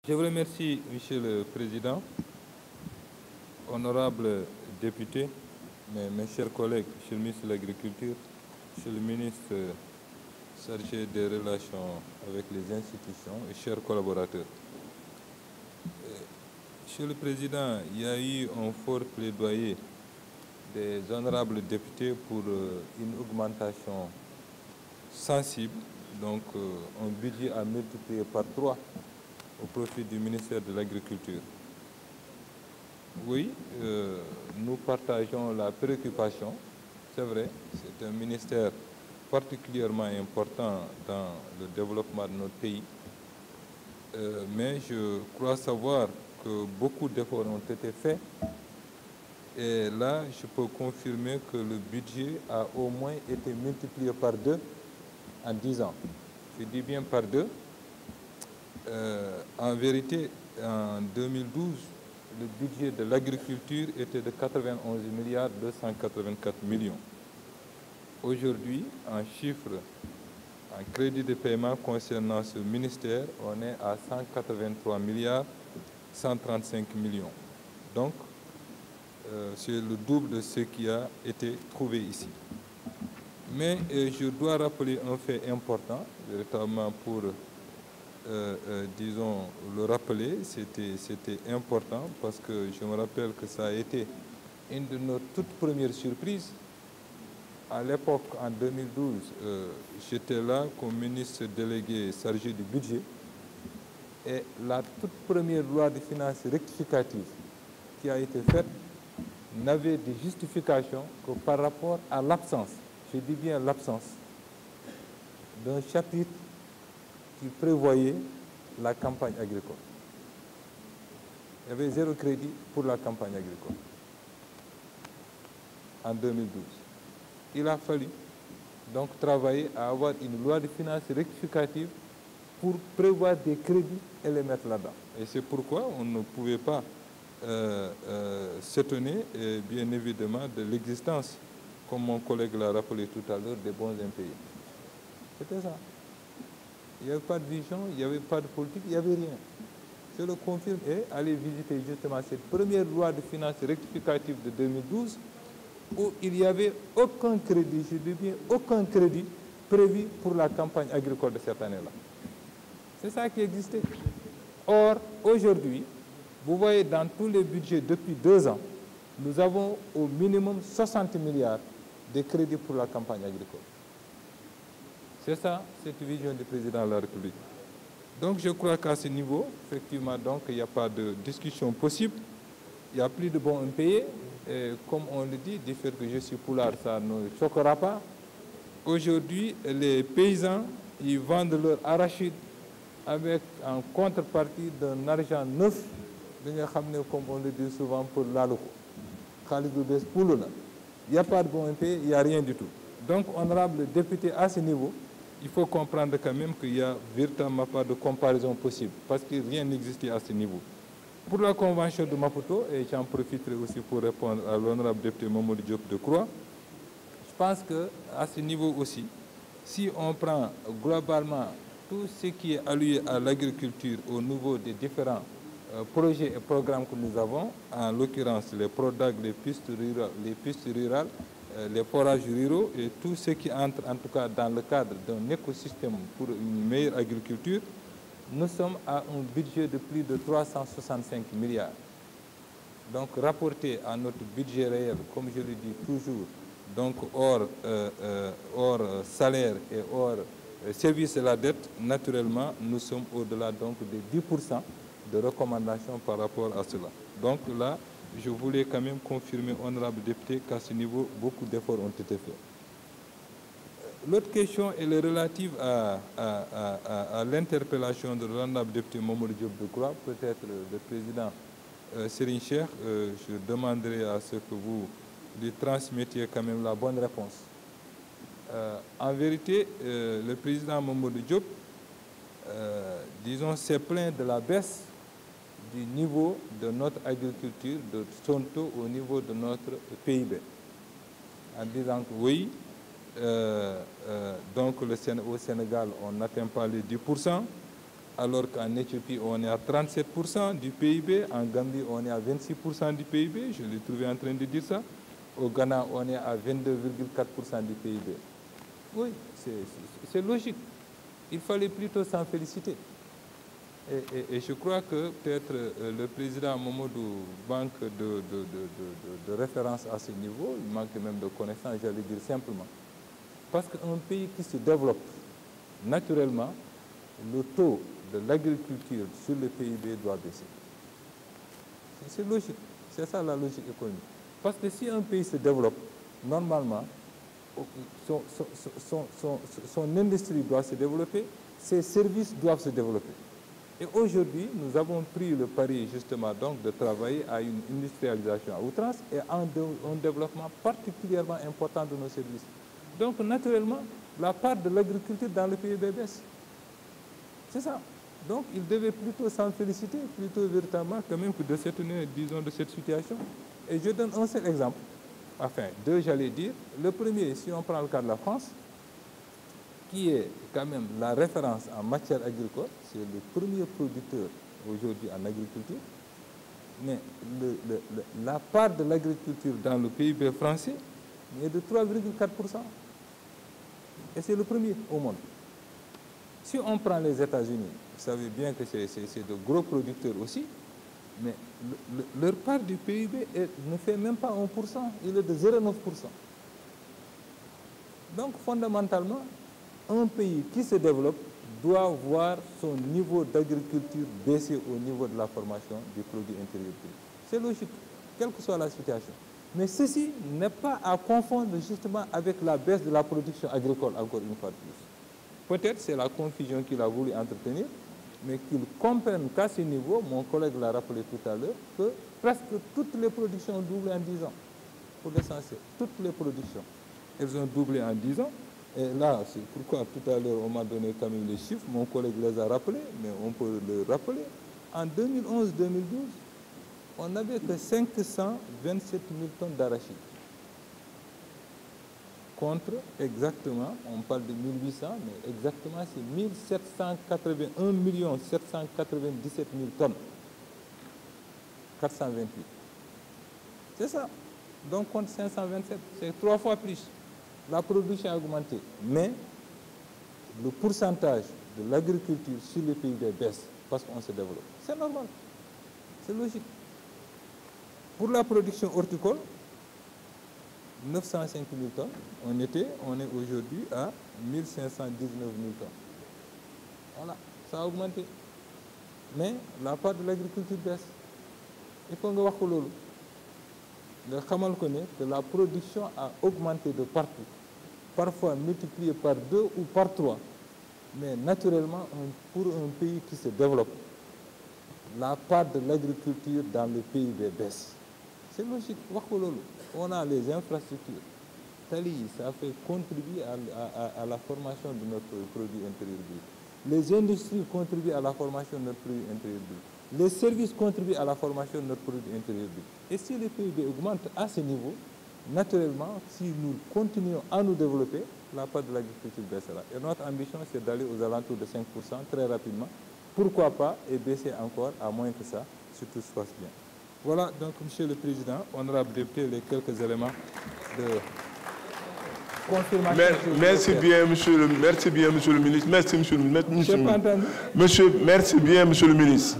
Je vous remercie, Monsieur le Président, honorables députés, mes chers collègues, Monsieur le ministre de l'Agriculture, Monsieur le ministre chargé des relations avec les institutions et chers collaborateurs. Monsieur le Président, il y a eu un fort plaidoyer des honorables députés pour une augmentation sensible, donc un budget à multiplier par 3 au profit du ministère de l'Agriculture. Oui, nous partageons la préoccupation, c'est vrai, c'est un ministère particulièrement important dans le développement de notre pays, mais je crois savoir que beaucoup d'efforts ont été faits et là, je peux confirmer que le budget a au moins été multiplié par 2 en 10 ans. Je dis bien par 2. En vérité, en 2012, le budget de l'agriculture était de 91 milliards 284 millions. Aujourd'hui, en chiffres, en crédit de paiement concernant ce ministère, on est à 183 milliards 135 millions. Donc, c'est le double de ce qui a été trouvé ici. Mais je dois rappeler un fait important, véritablement pour, disons, le rappeler, c'était important parce que je me rappelle que ça a été une de nos toutes premières surprises. À l'époque, en 2012, j'étais là comme ministre délégué chargé du budget et la toute première loi de finances rectificative qui a été faite n'avait de justification que par rapport à l'absence, je dis bien l'absence, d'un chapitre qui prévoyait la campagne agricole. Il y avait 0 crédit pour la campagne agricole en 2012. Il a fallu donc travailler à avoir une loi de finances rectificative pour prévoir des crédits et les mettre là-dedans. Et c'est pourquoi on ne pouvait pas s'étonner, bien évidemment, de l'existence, comme mon collègue l'a rappelé tout à l'heure, des bons impayés. C'était ça. Il n'y avait pas de vision, il n'y avait pas de politique, il n'y avait rien. Je le confirme et allez visiter justement cette première loi de finances rectificative de 2012 où il n'y avait aucun crédit, je dis bien aucun crédit prévu pour la campagne agricole de cette année-là. C'est ça qui existait. Or, aujourd'hui, vous voyez dans tous les budgets depuis 2 ans, nous avons au minimum 60 milliards de crédits pour la campagne agricole. C'est ça, cette vision du président de la République. Donc je crois qu'à ce niveau, effectivement, donc, il n'y a pas de discussion possible. Il n'y a plus de bons impayés. Et comme on le dit, du fait que je suis poulard, ça ne choquera pas. Aujourd'hui, les paysans, ils vendent leur arachide avec en contrepartie d'un argent neuf, comme on le dit souvent pour l'aloco. Il n'y a pas de bons impayés, il n'y a rien du tout. Donc, honorable député, à ce niveau, il faut comprendre quand même qu'il n'y a véritablement pas de comparaison possible, parce que rien n'existait à ce niveau. Pour la convention de Maputo, et j'en profiterai aussi pour répondre à l'honorable député Mamadou Diop de Croix, je pense qu'à ce niveau aussi, si on prend globalement tout ce qui est alloué à l'agriculture au niveau des différents projets et programmes que nous avons, en l'occurrence les PRODAG, les pistes rurales, les forages ruraux et tout ce qui entre en tout cas dans le cadre d'un écosystème pour une meilleure agriculture, nous sommes à un budget de plus de 365 milliards. Donc rapporté à notre budget réel, comme je le dis toujours, donc hors salaire et hors service de la dette, naturellement, nous sommes au-delà donc des 10% de recommandations par rapport à cela. Donc là, je voulais quand même confirmer, honorable député, qu'à ce niveau, beaucoup d'efforts ont été faits. L'autre question est relative à l'interpellation de l'honorable député Mamadou Diop de Croix. Peut-être le président Serigne Cheikh, je demanderai à ce que vous lui transmettiez quand même la bonne réponse. En vérité, le président Mamadou Diop, disons, s'est plaint de la baisse du niveau de notre agriculture, de son taux au niveau de notre PIB. En disant que oui, donc au Sénégal, on n'atteint pas les 10%, alors qu'en Éthiopie, on est à 37% du PIB, en Gambie, on est à 26% du PIB, je l'ai trouvé en train de dire ça. Au Ghana, on est à 22,4% du PIB. Oui, c'est logique. Il fallait plutôt s'en féliciter. Et je crois que peut-être le président Mamadou manque de référence à ce niveau, il manque même de connaissances, j'allais dire simplement. Parce qu'un pays qui se développe naturellement, le taux de l'agriculture sur le PIB doit baisser. C'est logique, c'est ça la logique économique. Parce que si un pays se développe, normalement, son industrie doit se développer, ses services doivent se développer. Et aujourd'hui, nous avons pris le pari justement donc de travailler à une industrialisation à outrance et à un développement particulièrement important de nos services. Donc naturellement, la part de l'agriculture dans le PIB baisse. C'est ça. Donc il devait plutôt s'en féliciter, plutôt véritablement quand même que de cette, disons, de cette situation. Et je donne un seul exemple, enfin deux j'allais dire. Le premier, si on prend le cas de la France, qui est quand même la référence en matière agricole, c'est le premier producteur aujourd'hui en agriculture, mais la part de l'agriculture dans le PIB français est de 3,4%. Et c'est le premier au monde. Si on prend les États-Unis, vous savez bien que c'est de gros producteurs aussi, mais leur part du PIB ne fait même pas 1%, il est de 0,9%. Donc fondamentalement, un pays qui se développe doit voir son niveau d'agriculture baisser au niveau de la formation du produit intérieur brut. C'est logique, quelle que soit la situation. Mais ceci n'est pas à confondre justement avec la baisse de la production agricole, encore une fois de plus. Peut-être c'est la confusion qu'il a voulu entretenir, mais qu'il comprenne qu'à ce niveau, mon collègue l'a rappelé tout à l'heure, que presque toutes les productions ont doublé en 10 ans, pour l'essentiel. Toutes les productions, elles ont doublé en 10 ans. Et là, c'est pourquoi tout à l'heure, on m'a donné quand même les chiffres, mon collègue les a rappelés, mais on peut le rappeler. En 2011-2012, on n'avait que 527 000 tonnes d'arachide. Contre, exactement, on parle de 1800, mais exactement, c'est 1 797 000 tonnes. 428. C'est ça. Donc, contre 527, c'est 3 fois plus. La production a augmenté, mais le pourcentage de l'agriculture sur les pays baisse parce qu'on se développe. C'est normal, c'est logique. Pour la production horticole, 905 000 tonnes, on est aujourd'hui à 1519 000 tonnes. Voilà, ça a augmenté. Mais la part de l'agriculture baisse. Il faut que vous que la production a augmenté de partout, parfois multiplié par 2 ou par 3. Mais naturellement, pour un pays qui se développe, la part de l'agriculture dans le PIB baisse. C'est logique. On a les infrastructures. Tali, ça fait contribuer à la formation de notre produit intérieur brut. Les industries contribuent à la formation de notre produit intérieur brut. Les services contribuent à la formation de notre produit intérieur brut. Et si le PIB augmente à ce niveau, naturellement, si nous continuons à nous développer, la part de l'agriculture baissera. Et notre ambition, c'est d'aller aux alentours de 5% très rapidement. Pourquoi pas, et baisser encore à moins que ça, si tout se passe bien. Voilà, donc, Monsieur le Président, honorable député, les quelques éléments de confirmation. Merci bien, Monsieur le ministre. Merci, Monsieur le ministre. Merci, Monsieur le ministre. Merci bien, Monsieur le ministre.